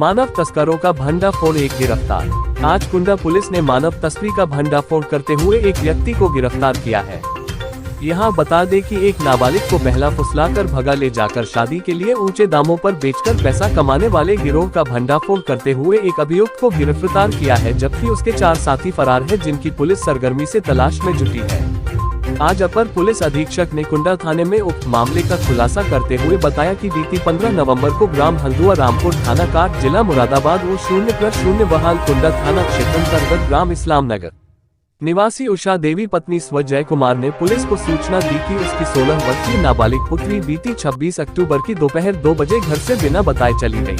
मानव तस्करों का भंडाफोड़, एक गिरफ्तार। आज कुंडा पुलिस ने मानव तस्करी का भंडाफोड़ करते हुए एक व्यक्ति को गिरफ्तार किया है। यहाँ बता दें कि एक नाबालिग को बहला फुसलाकर भगा ले जाकर शादी के लिए ऊंचे दामों पर बेचकर पैसा कमाने वाले गिरोह का भंडाफोड़ करते हुए एक अभियुक्त को गिरफ्तार किया है, जबकि उसके 4 साथी फरार हैं, जिनकी पुलिस सरगर्मी से तलाश में जुटी है। आज अपर पुलिस अधीक्षक ने कुंडा थाने में उक्त मामले का खुलासा करते हुए बताया कि बीती 15 नवंबर को ग्राम हल्दुआ रामपुर थाना काट जिला मुरादाबाद वो 0+0 बहाल कुंडा थाना क्षेत्र अंतर्गत ग्राम इस्लाम नगर निवासी उषा देवी पत्नी स्व जय कुमार ने पुलिस को सूचना दी कि उसकी 16 वर्षीय नाबालिग पुत्री बीती 26 अक्टूबर की दोपहर 2 बजे घर से बिना बताए चली गई,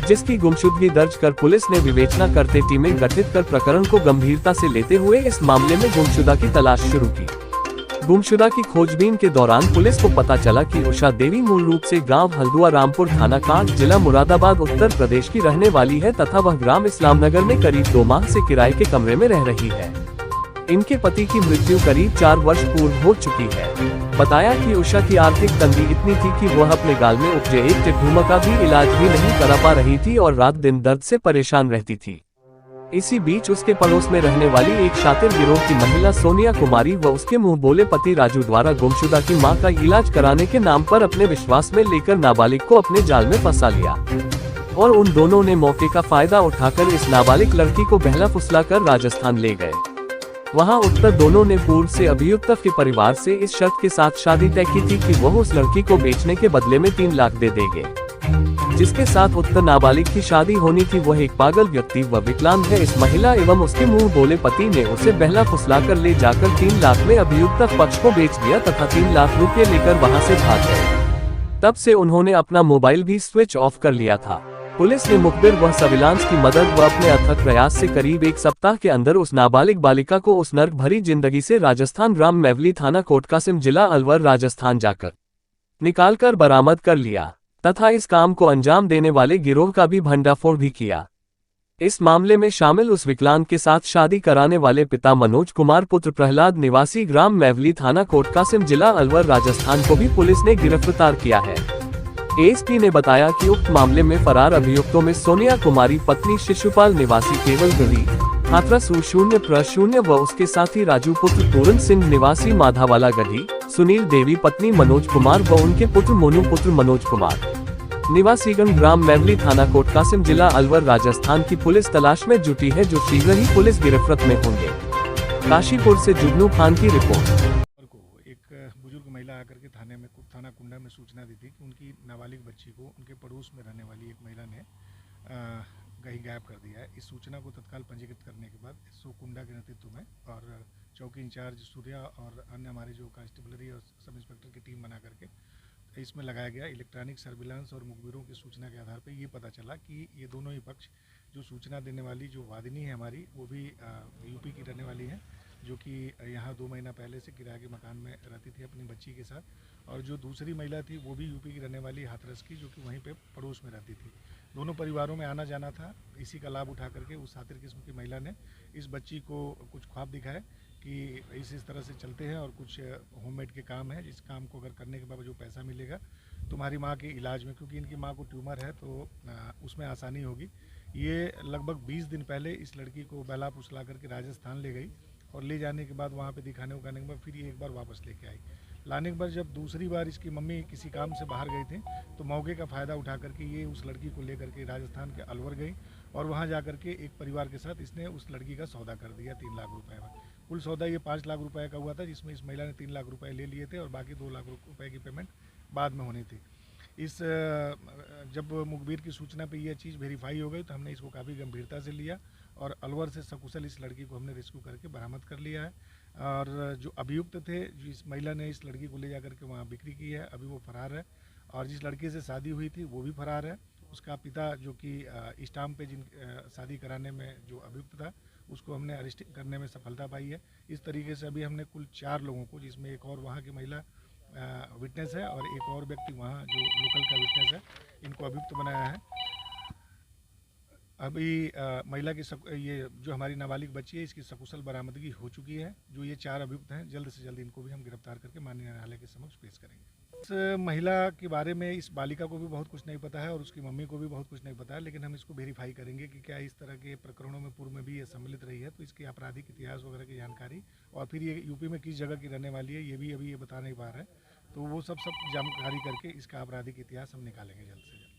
जिसकी गुमशुदगी दर्ज कर पुलिस ने विवेचना करते टीमें गठित कर प्रकरण को गंभीरता से लेते हुए इस मामले में गुमशुदा की तलाश शुरू की। गुमशुदा की खोजबीन के दौरान पुलिस को पता चला कि उषा देवी मूल रूप से गांव हल्दुआ रामपुर थाना काट जिला मुरादाबाद उत्तर प्रदेश की रहने वाली है तथा वह ग्राम इस्लाम नगर में करीब 2 माह से किराए के कमरे में रह रही है। इनके पति की मृत्यु करीब 4 वर्ष पूर्व हो चुकी है। बताया कि उषा की आर्थिक तंगी इतनी थी कि वह अपने गाल में उपजे एक टिड्ढूमा का भी इलाज भी नहीं करा पा रही थी और रात दिन दर्द से परेशान रहती थी। इसी बीच उसके पड़ोस में रहने वाली एक शातिर गिरोह की महिला सोनिया कुमारी व उसके मुंह बोले पति राजू द्वारा गुमशुदा की मां का इलाज कराने के नाम पर अपने विश्वास में लेकर नाबालिग को अपने जाल में फंसा लिया और उन दोनों ने मौके का फायदा उठाकर इस नाबालिग लड़की को बहला फुसलाकर राजस्थान ले गए। वहां उत्तर दोनों ने पूर्व से अभियुक्त के परिवार से इस शर्त के साथ शादी तय की थी कि वह उस लड़की को बेचने के बदले में 3 लाख दे देंगे, जिसके साथ उत्तर नाबालिग की शादी होनी थी। वह एक पागल व्यक्ति व विकलांग है। इस महिला एवं उसके मुंह बोले पति ने उसे बहला फुसलाकर ले जाकर 3 लाख में अभियुक्त पक्ष को बेच दिया तथा 3 लाख रुपए लेकर वहां से भाग गए। तब से उन्होंने अपना मोबाइल भी स्विच ऑफ कर लिया था। पुलिस ने मुखबिर व सर्विलांस की मदद व अपने अथक प्रयास से करीब 1 सप्ताह के अंदर उस नाबालिग बालिका को उस नर्क भरी जिंदगी से राजस्थान ग्राम मेवली थाना कोटकासिम जिला अलवर राजस्थान जाकर निकालकर बरामद कर लिया तथा इस काम को अंजाम देने वाले गिरोह का भी भंडाफोड़ भी किया। इस मामले में शामिल उस विकलांग के साथ शादी कराने वाले पिता मनोज कुमार पुत्र प्रहलाद निवासी ग्राम मेवली थाना कोटकासिम जिला अलवर राजस्थान को भी पुलिस ने गिरफ्तार किया है। एएसपी ने बताया कि उक्त मामले में फरार अभियुक्तों में सोनिया कुमारी पत्नी शिशुपाल निवासी केवल गढ़ी हाथरस 0+0 व उसके साथी राजू पुत्र पूरन सिंह निवासी माधावाला गढ़ी, सुनील देवी पत्नी मनोज कुमार व उनके पुत्र मोनू पुत्र मनोज कुमार निवासीगण ग्राम मेवली थाना कोटकासिम जिला अलवर राजस्थान की पुलिस तलाश में जुटी है, जो शीघ्र ही पुलिस गिरफ्तार में होंगे। काशीपुर से जुगनू खान की रिपोर्ट। एक बुजुर्ग महिला आकर के थाना कुंडा में सूचना दी थी कि उनकी नाबालिग बच्ची को उनके पड़ोस में रहने वाली एक महिला ने कहीं गायब कर दिया है। इस सूचना को तत्काल पंजीकृत करने के बाद एसओ कुंडा के नेतृत्व में और चौकी इंचार्ज सूर्या और अन्य हमारे जो कांस्टेबलरी और सब इंस्पेक्टर की टीम बना करके इसमें लगाया गया। इलेक्ट्रॉनिक सर्विलांस और मुखबिरों की सूचना के आधार पर ये पता चला कि ये दोनों ही पक्ष, जो सूचना देने वाली जो वादिनी है हमारी, वो भी यूपी की रहने वाली है, जो कि यहाँ 2 महीना पहले से किराए के मकान में रहती थी अपनी बच्ची के साथ, और जो दूसरी महिला थी वो भी यूपी की रहने वाली हाथरस की, जो कि वहीं पे पड़ोस में रहती थी। दोनों परिवारों में आना जाना था। इसी का लाभ उठा करके उस सातिर किस्म की महिला ने इस बच्ची को कुछ ख्वाब दिखाए कि इस तरह से चलते हैं और कुछ होममेड के काम है, जिस काम को अगर करने के बाद जो पैसा मिलेगा तुम्हारी माँ के इलाज में, क्योंकि इनकी माँ को ट्यूमर है तो उसमें आसानी होगी। ये लगभग 20 दिन पहले इस लड़की को बहला फुसला करके राजस्थान ले गई और ले जाने के बाद वहाँ पे दिखाने उखाने के बाद फिर ये एक बार वापस लेके आई। लाने के बाद जब दूसरी बार इसकी मम्मी किसी काम से बाहर गई थी तो मौके का फ़ायदा उठा करके ये उस लड़की को लेकर के राजस्थान के अलवर गई और वहाँ जा करके एक परिवार के साथ इसने उस लड़की का सौदा कर दिया 3 लाख रुपए में। कुल सौदा ये 5 लाख रुपए का हुआ था, जिसमें इस महिला ने 3 लाख रुपए ले लिए थे और बाकी 2 लाख रुपए की पेमेंट बाद में होनी थी। जब मुखबिर की सूचना पे ये चीज़ वेरीफाई हो गई तो हमने इसको काफ़ी गंभीरता से लिया और अलवर से सकुशल इस लड़की को हमने रेस्क्यू करके बरामद कर लिया है। और जो अभियुक्त थे, जिस महिला ने इस लड़की को ले जा करके वहाँ बिक्री की है, अभी वो फरार है। और जिस लड़के से शादी हुई थी वो भी फरार है। उसका पिता जो कि स्टाम्प पे जिन शादी कराने में जो अभियुक्त था, उसको हमने अरेस्ट करने में सफलता पाई है। इस तरीके से अभी हमने कुल 4 लोगों को, जिसमें एक और वहाँ की महिला विटनेस है और एक और व्यक्ति वहाँ जो लोकल का विटनेस है, इनको अभियुक्त बनाया है। अभी महिला की ये जो हमारी नाबालिग बच्ची है इसकी सकुशल बरामदगी हो चुकी है। जो ये 4 अभियुक्त हैं जल्द से जल्द इनको भी हम गिरफ्तार करके माननीय न्यायालय के समक्ष पेश करेंगे। इस महिला के बारे में इस बालिका को भी बहुत कुछ नहीं पता है और उसकी मम्मी को भी बहुत कुछ नहीं पता है, लेकिन हम इसको वेरीफाई करेंगे कि क्या इस तरह के प्रकरणों में पूर्व में भी ये सम्मिलित रही है, तो इसके आपराधिक इतिहास वगैरह की जानकारी और फिर ये यूपी में किस जगह की रहने वाली है ये भी अभी ये बता नहीं पा रहे हैं, तो वो सब जानकारी करके इसका आपराधिक इतिहास हम निकालेंगे जल्द से जल्द।